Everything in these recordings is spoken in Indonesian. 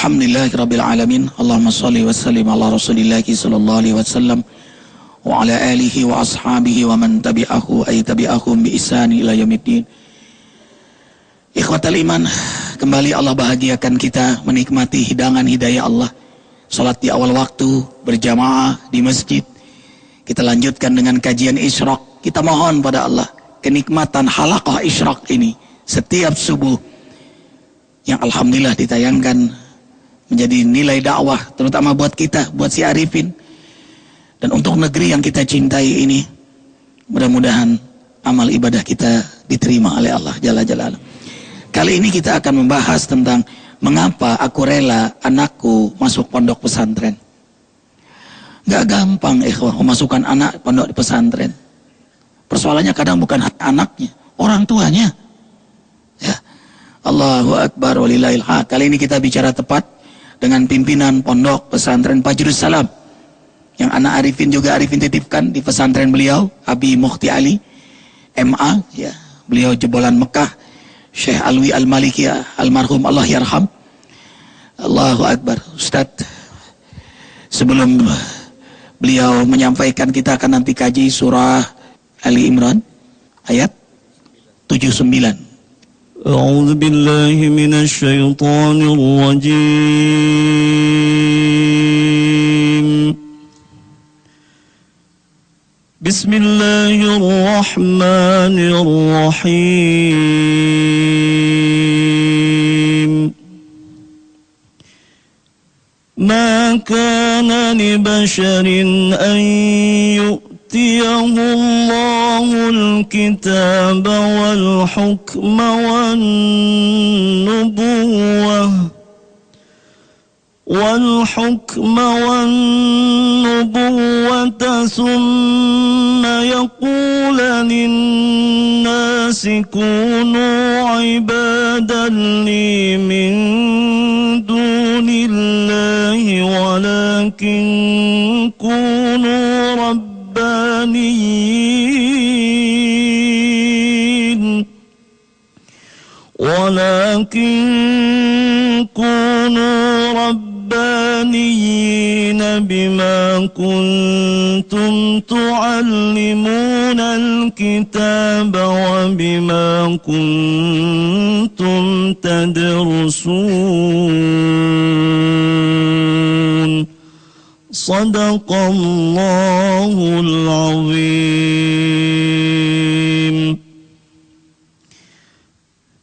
Alhamdulillahirabbil alamin. Allahumma shalli wa sallim ala Rasulillah sallallahu alaihi wasallam wa ala alihi wa ashabihi wa man tabi'ahu ay tabi'ahum bi ihsan ila yaumiddin. Ikhwatal iman, kembali Allah bahagiakan kita menikmati hidangan hidayah Allah. Salat di awal waktu, berjamaah di masjid. Kita lanjutkan dengan kajian Isyraq. Kita mohon pada Allah kenikmatan halaqah Isyraq ini setiap subuh yang alhamdulillah ditayangkan menjadi nilai dakwah terutama buat kita, buat si Arifin, dan untuk negeri yang kita cintai ini. Mudah-mudahan amal ibadah kita diterima oleh Allah Jalla Jalaluhu. Kali ini kita akan membahas tentang mengapa aku rela anakku masuk pondok pesantren. Gak gampang ikhwah memasukkan anak pondok di pesantren. Persoalannya kadang bukan anaknya, orang tuanya. Ya. Allahu Akbar walillahil hamd. Kali ini kita bicara tepat dengan pimpinan pondok pesantren Fajrus Salam yang anak Arifin juga Arifin titipkan di pesantren beliau, Abi Mukhti Ali MA, ya. Beliau jebolan Mekah, Syekh Alwi Al-Maliki almarhum, Allah yarham. Allahu Akbar. Ustaz, sebelum beliau menyampaikan, kita akan nanti kaji surah Ali Imran ayat 79. أعوذ بالله من الشيطان الرجيم بسم الله الرحمن الرحيم ما كان لبشر أن يؤتيه الله الكتاب والحكم والنبوة ثم يقول للناس كونوا عبادا لي من دون الله ولكن كونوا ربانيين بما كنتم تعلمون الكتاب وبما كنتم تدرسون صدق الله العظيم.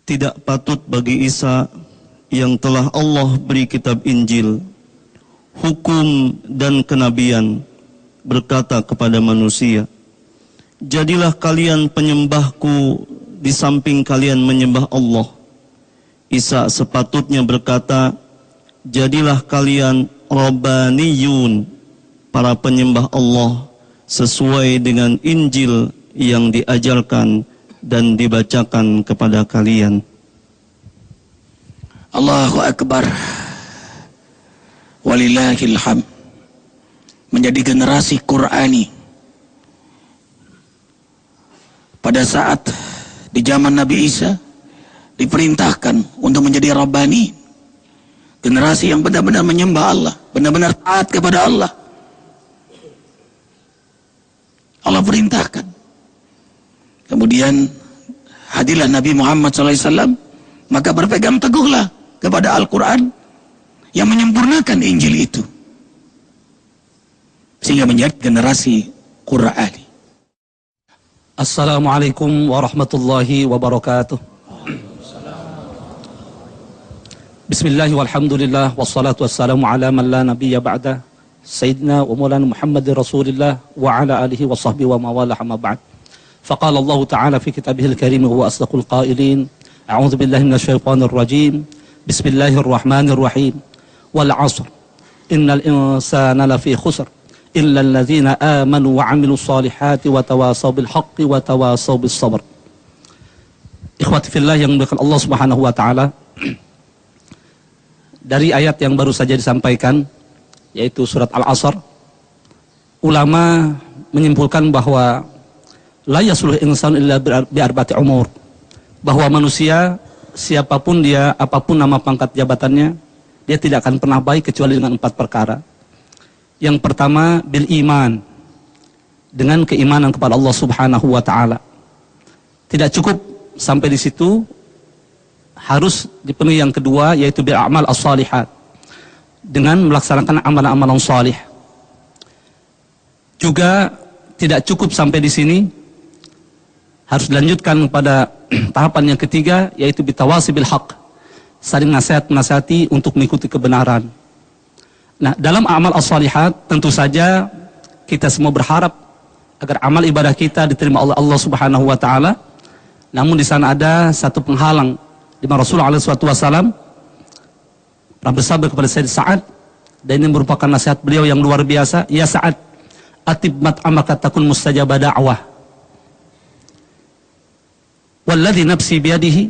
Tidak patut bagi Isa yang telah Allah beri kitab Injil, hukum dan kenabian, berkata kepada manusia, jadilah kalian penyembahku di samping kalian menyembah Allah. Isa sepatutnya berkata, jadilah kalian Rabbaniyun, para penyembah Allah sesuai dengan Injil yang diajarkan dan dibacakan kepada kalian. Allahu Akbar walillahil hamd. Menjadi generasi Qur'ani pada saat di zaman Nabi Isa diperintahkan untuk menjadi Rabbani, generasi yang benar-benar menyembah Allah, benar-benar taat kepada Allah. Allah perintahkan. Kemudian hadirlah Nabi Muhammad SAW, maka berpegang teguhlah kepada Al-Quran yang menyempurnakan Injil itu, sehingga menjadi generasi Qur'ani. Assalamualaikum warahmatullahi wabarakatuh. Bismillah walhamdulillah wassalatu wassalamu ala man la nabiyya ba'da Sayyidina wa maulana Muhammadir Rasulillah wa ala alihi wa sahbihi wa mawala amma ba'd. فقال الله تعالى في كتابه الكريم وهو أصدق القائلين أعوذ بالله من الشيطان الرجيم بسم الله الرحمن الرحيم والعصر إن الإنسان لفي خسر إلا الذين آمنوا وعملوا الصالحات وتواصوا بالحق وتواصوا بالصبر. Ikhwati fillah yang dimuliakan Allah Subhanahu wa taala, dari ayat yang baru saja disampaikan yaitu surat Al-Asr, ulama menyimpulkan bahwa la yasluh insan illa bi arba'ati umur, bahwa manusia siapapun dia, apapun nama pangkat jabatannya, dia tidak akan pernah baik kecuali dengan 4 perkara. Yang pertama, bil iman, dengan keimanan kepada Allah Subhanahu wa taala. Tidak cukup sampai di situ, harus dipenuhi yang kedua, yaitu bil a'mal as-salihat, dengan melaksanakan amalan-amalan salih. Juga tidak cukup sampai di sini, harus dilanjutkan pada tahapan yang ketiga, yaitu bitawasi bil haq, saling nasihat-nasihati untuk mengikuti kebenaran. Nah, dalam amal as-salihat tentu saja kita semua berharap agar amal ibadah kita diterima oleh Allah Subhanahu wa taala. Namun di sana ada satu penghalang, di mana Rasulullah SAW pernah bersabda kepada Sayyid Sa'ad, dan ini merupakan nasihat beliau yang luar biasa, ya Sa'ad, atib mat'amaka takun mustajaba da'wah. Walladhi nafsi biyadihi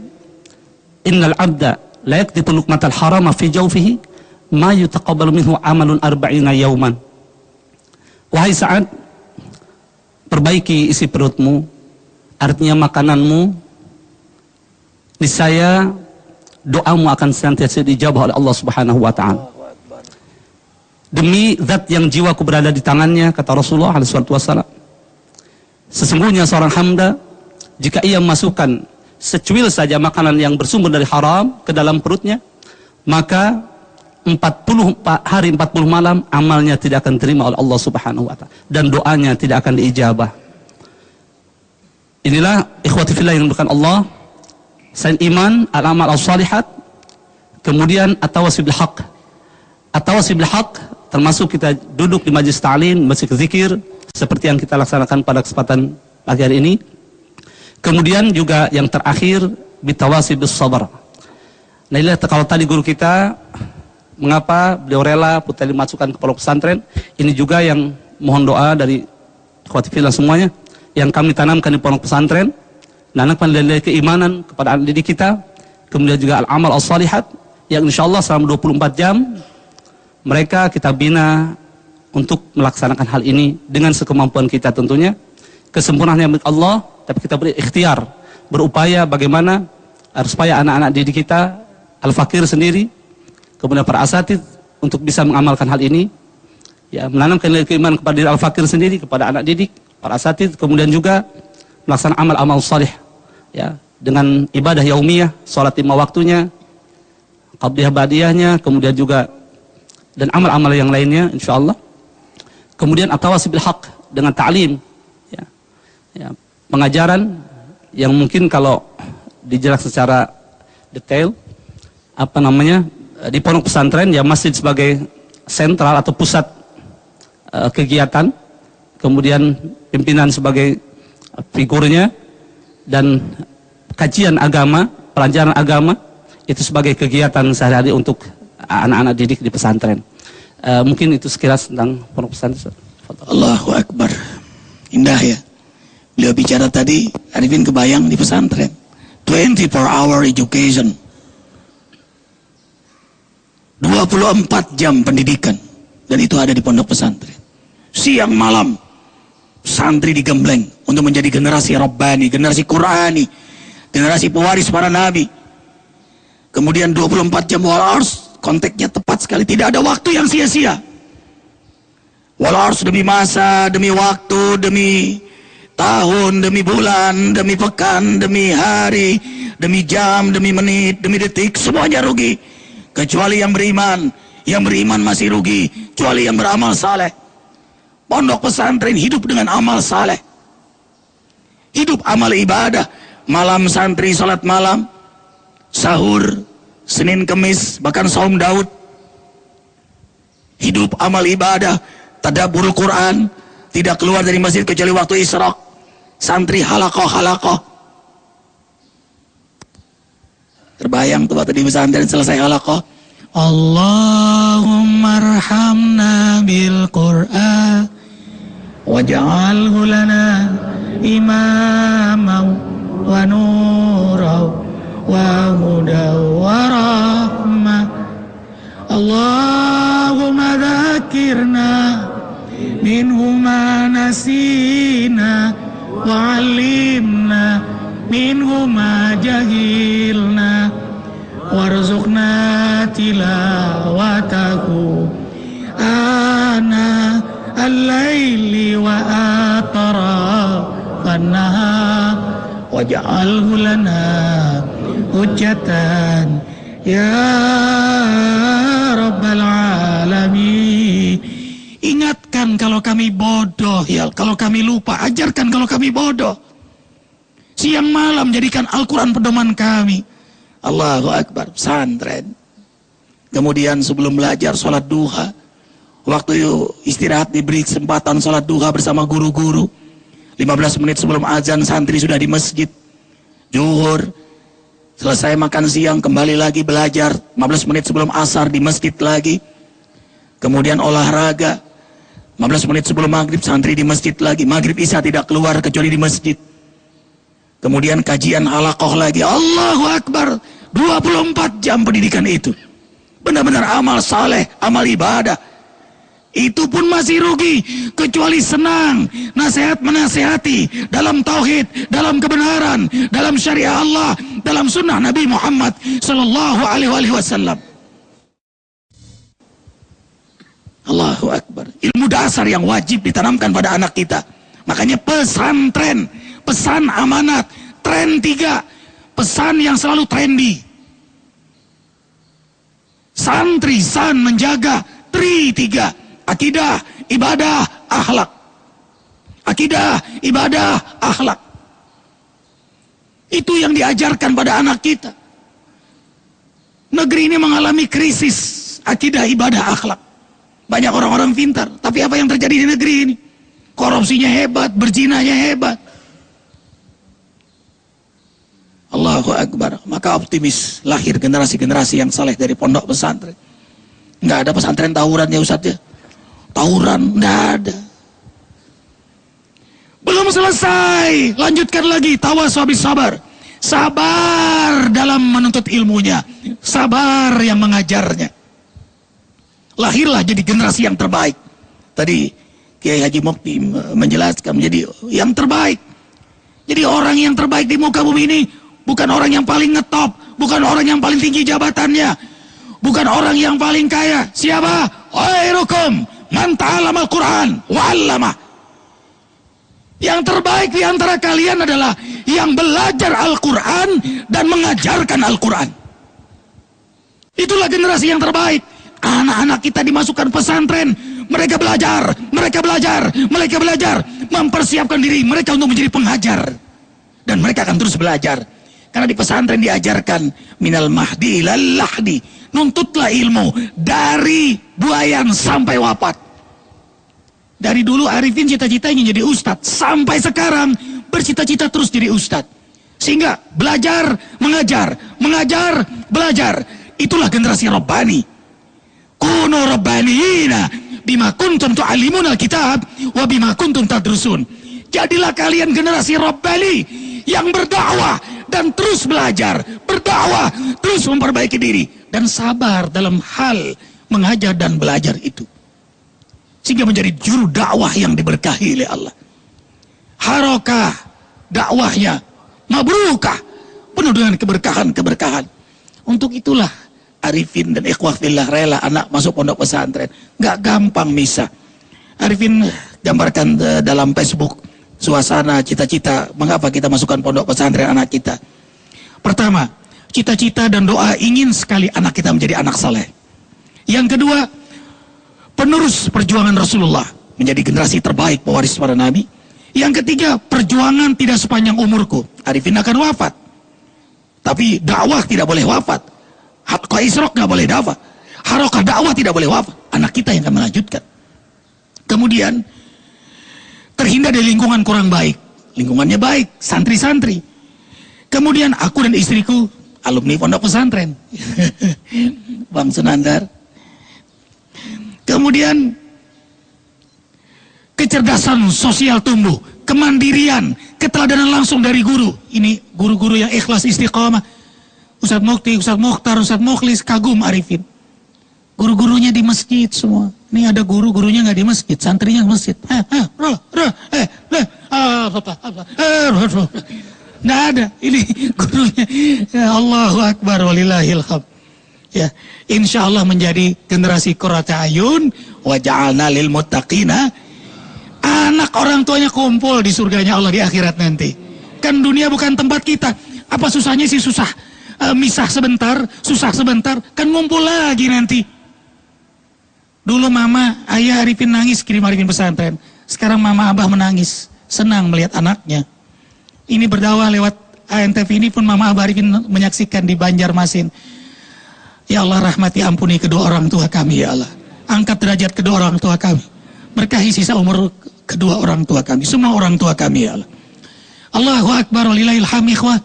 innal abda la yakditu luqmatal harama fi jawfihi ma yutaqabbalu minhu amalun arba'ina yauman. Wahai Sa'ad, perbaiki isi perutmu, artinya makananmu, niscaya doamu akan senantiasa dijawab oleh Allah Subhanahu wa taala. Demi zat yang jiwaku berada di tangannya, kata Rasulullah SAW, sesungguhnya seorang hamba, jika ia memasukkan secuil saja makanan yang bersumber dari haram ke dalam perutnya, maka 40 hari 40 malam amalnya tidak akan terima oleh Allah Subhanahu wa taala, dan doanya tidak akan diijabah. Inilah ikhwati fillah yang dimuliakan Allah. Selain iman, al-amal as-salihat, kemudian at-tawasi bil haq. At-tawasi bil haq termasuk kita duduk di majlis ta'lim, majlis zikir seperti yang kita laksanakan pada kesempatan pagi hari ini. Kemudian juga yang terakhir bitawasi bis sabar. Nah, inilah kalau tadi guru kita mengapa beliau rela putra dimasukkan ke pondok pesantren, ini juga yang mohon doa dari ikhwati fillah semuanya yang kami tanamkan di pondok pesantren, menanamkan nilai keimanan kepada anak didik kita, kemudian juga al-amal as-salihat yang insyaallah selama 24 jam mereka kita bina untuk melaksanakan hal ini dengan sekemampuan kita tentunya. Kesempurnaannya milik Allah, tapi kita beri ikhtiar, berupaya bagaimana supaya anak-anak didik kita, al-fakir sendiri, kemudian para asatid untuk bisa mengamalkan hal ini, ya, menanamkan nilai keimanan kepada diri al-fakir sendiri, kepada anak didik, para asatid, kemudian juga melaksanakan amal-amal salih, ya, dengan ibadah yaumiyah, salat 5 waktunya, qabliyah ba'diyahnya, kemudian juga dan amal-amal yang lainnya insyaallah. Kemudian at-tawasi bil haq, dengan ta'lim, ya, ya, pengajaran yang mungkin kalau dijelaskan secara detail, apa namanya, di pondok pesantren ya masjid sebagai sentral atau pusat kegiatan, kemudian pimpinan sebagai figurnya, dan kajian agama, pelajaran agama itu sebagai kegiatan sehari-hari untuk anak-anak didik di pesantren. Mungkin itu sekilas tentang pondok pesantren. Allahu Akbar. Indah ya. Beliau bicara tadi, Arifin kebayang di pesantren. 24-hour education. 24 jam pendidikan. Dan itu ada di pondok pesantren. Siang malam, santri digembleng untuk menjadi generasi Rabbani, generasi Qurani, generasi pewaris para nabi. Kemudian 24 jam wal-ars, konteksnya tepat sekali, tidak ada waktu yang sia-sia. Wal-ars demi masa, demi waktu, demi tahun, demi bulan, demi pekan, demi hari, demi jam, demi menit, demi detik, semuanya rugi. Kecuali yang beriman. Yang beriman masih rugi, kecuali yang beramal saleh. Pondok pesantren hidup dengan amal saleh, hidup amal ibadah. Malam santri salat malam, sahur, Senin Kemis, bahkan saum Daud. Hidup amal ibadah, tadabburul Quran, tidak keluar dari masjid kecuali waktu isyraq. Santri halaqah. Terbayang tuh waktu di pesantren selesai halaqah, Allahumma arhamna bil Qur'an waj'alhu lana imaman wa nuran wa hudan wa rahmah. Allahumma dzakirna minhu ma nasina wa 'allimna minhu ma jahilna warzuqna tilawatahu ana al-laili wa atrafan nahar waj'alhu lana hujjatan ya rabbal alamin. Ingatkan kalau kami bodoh ya, kalau kami lupa, ajarkan kalau kami bodoh. Siang malam jadikan Al-Quran pedoman kami. Allahu Akbar. Pesantren. Kemudian sebelum belajar sholat duha, waktu istirahat diberi kesempatan sholat duha bersama guru-guru. 15 menit sebelum azan santri sudah di masjid. Zuhur, selesai makan siang kembali lagi belajar. 15 menit sebelum asar di masjid lagi. Kemudian olahraga. 15 menit sebelum maghrib santri di masjid lagi. Maghrib isya tidak keluar kecuali di masjid. Kemudian kajian halaqah lagi. Allahu Akbar. 24 jam pendidikan itu. Benar-benar amal saleh, amal ibadah. Itu pun masih rugi. Kecuali senang, nasihat menasihati dalam tauhid, dalam kebenaran, dalam syariat Allah, dalam sunnah Nabi Muhammad sallallahu alaihi wasallam. Allahu Akbar. Ilmu dasar yang wajib ditanamkan pada anak kita. Makanya pesantren, pesan amanat, tren 3, pesan yang selalu trendy. Santri san menjaga tri 3, akidah, ibadah, akhlak. Akidah, ibadah, akhlak. Itu yang diajarkan pada anak kita. Negeri ini mengalami krisis akidah, ibadah, akhlak. Banyak orang-orang pintar, tapi apa yang terjadi di negeri ini? Korupsinya hebat, berzinanya hebat. Allahu Akbar. Maka optimis, lahir generasi-generasi yang saleh dari pondok pesantren. Nggak ada pesantren tawuran ya Ustaz ya. Tawuran, nggak ada. Belum selesai, lanjutkan lagi. Tawasau bis sabar. Sabar dalam menuntut ilmunya. Sabar yang mengajarnya. Lahirlah jadi generasi yang terbaik. Tadi Kiai Haji Mukti menjelaskan menjadi yang terbaik. Jadi orang yang terbaik di muka bumi ini bukan orang yang paling ngetop, bukan orang yang paling tinggi jabatannya, bukan orang yang paling kaya. Siapa? Khairukum man ta'allama al-Qur'an wa 'allamah. Yang terbaik di antara kalian adalah yang belajar Al-Quran dan mengajarkan Al-Quran. Itulah generasi yang terbaik. Anak-anak kita dimasukkan pesantren, mereka belajar, mempersiapkan diri mereka untuk menjadi pengajar. Dan mereka akan terus belajar. Karena di pesantren diajarkan minal mahdi ilal lahdi. Nuntutlah ilmu dari buayan sampai wafat. Dari dulu Arifin cita-cita ingin jadi ustadz, sampai sekarang bercita-cita terus jadi ustadz. Sehingga belajar, mengajar, belajar. Itulah generasi Rabbani. Kunu Rabbaniyina bima kuntum tu'allimuna al-kitab wa bima kuntum tadrusun. Jadilah kalian generasi Rabbani yang berdakwah dan terus belajar, berdakwah, terus memperbaiki diri dan sabar dalam hal mengajar dan belajar itu. Sehingga menjadi juru dakwah yang diberkahi oleh Allah. Harokah dakwahnya mabrukah, penuh dengan keberkahan. Untuk itulah Arifin dan ikhwah fillah rela anak masuk pondok pesantren. Nggak gampang misah. Arifin gambarkan dalam Facebook suasana cita-cita mengapa kita masukkan pondok pesantren anak kita. Pertama, cita-cita dan doa ingin sekali anak kita menjadi anak saleh. Yang kedua, penerus perjuangan Rasulullah, menjadi generasi terbaik pewaris para nabi. Yang ketiga, perjuangan tidak sepanjang umurku. Arifin akan wafat, tapi dakwah tidak boleh wafat. Hakka isrok nggak boleh dakwah. Harokah dakwah tidak boleh wafat. Anak kita yang akan melanjutkan. Kemudian terhindar dari lingkungan kurang baik. Lingkungannya baik, santri-santri. Kemudian aku dan istriku alumni pondok pesantren. Bang Sunandar. Kemudian kecerdasan sosial tumbuh, kemandirian, keteladanan langsung dari guru. Ini guru-guru yang ikhlas istiqamah. Ustadz Mukti, Ustadz Mukhtar, Ustadz Mukhlis kagum Arifin. Guru-gurunya di masjid semua. Ini ada guru-gurunya nggak di masjid, santrinya di masjid. Nggak ada. Ini gurunya. Ya Allahu Akbar walillahil hamd. Ya, insya Allah menjadi generasi qurrata ayun wa ja'alna lil muttaqina. Anak orang tuanya kumpul di surganya Allah di akhirat nanti. Kan dunia bukan tempat kita. Apa susahnya sih susah? Misah sebentar, susah sebentar, kan ngumpul lagi nanti. Dulu mama, ayah Arifin nangis kirim Arifin pesantren. Sekarang mama abah menangis, senang melihat anaknya. Ini berdakwah lewat ANTV ini pun mama abah Arifin menyaksikan di Banjarmasin. Ya Allah, rahmati ampuni kedua orang tua kami ya Allah. Angkat derajat kedua orang tua kami. Berkahi sisa umur kedua orang tua kami, semua orang tua kami ya Allah. Allahu Akbar walillahil hamd ikhwah.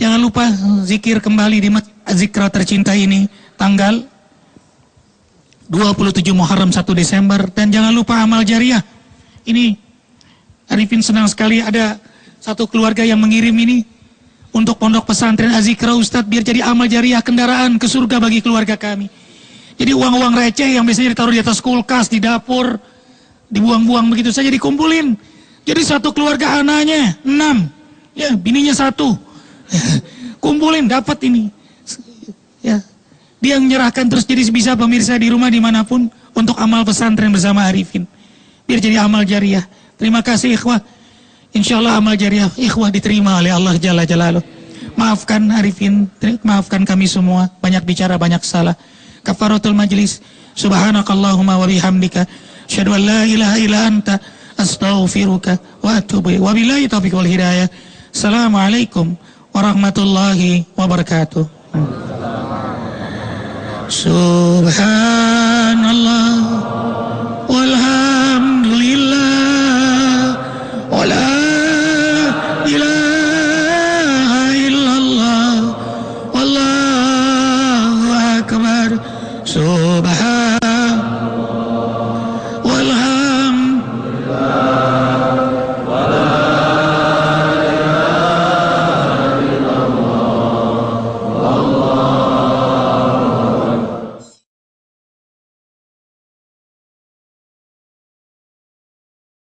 Jangan lupa zikir kembali di Zikra tercinta ini tanggal 27 Muharram 1 Desember. Dan jangan lupa amal jariah. Ini Arifin senang sekali ada satu keluarga yang mengirim ini untuk pondok pesantren Az-Zikra Ustadz, biar jadi amal jariah kendaraan ke surga bagi keluarga kami. Jadi uang-uang receh yang biasanya ditaruh di atas kulkas, di dapur, dibuang-buang begitu saja dikumpulin. Jadi satu keluarga anaknya 6, ya bininya 1. Kumpulin dapat ini. Ya, dia menyerahkan terus jadi bisa pemirsa di rumah dimanapun untuk amal pesantren bersama Arifin. Biar jadi amal jariah. Terima kasih ikhwah. Insyaallah amal jariah ikhwah diterima oleh Allah Jalla Jalaluh. Maafkan Arifin, maafkan kami semua. Banyak bicara, banyak salah. Kafaratul majlis. Subhanakallahumma wa bihamdika. Asyhadu an la ilaha illa anta. Astaghfiruka wa atubu ilaik. Wabillahi taufiq wal hidayah. Assalamualaikum warahmatullahi wabarakatuh. Subhan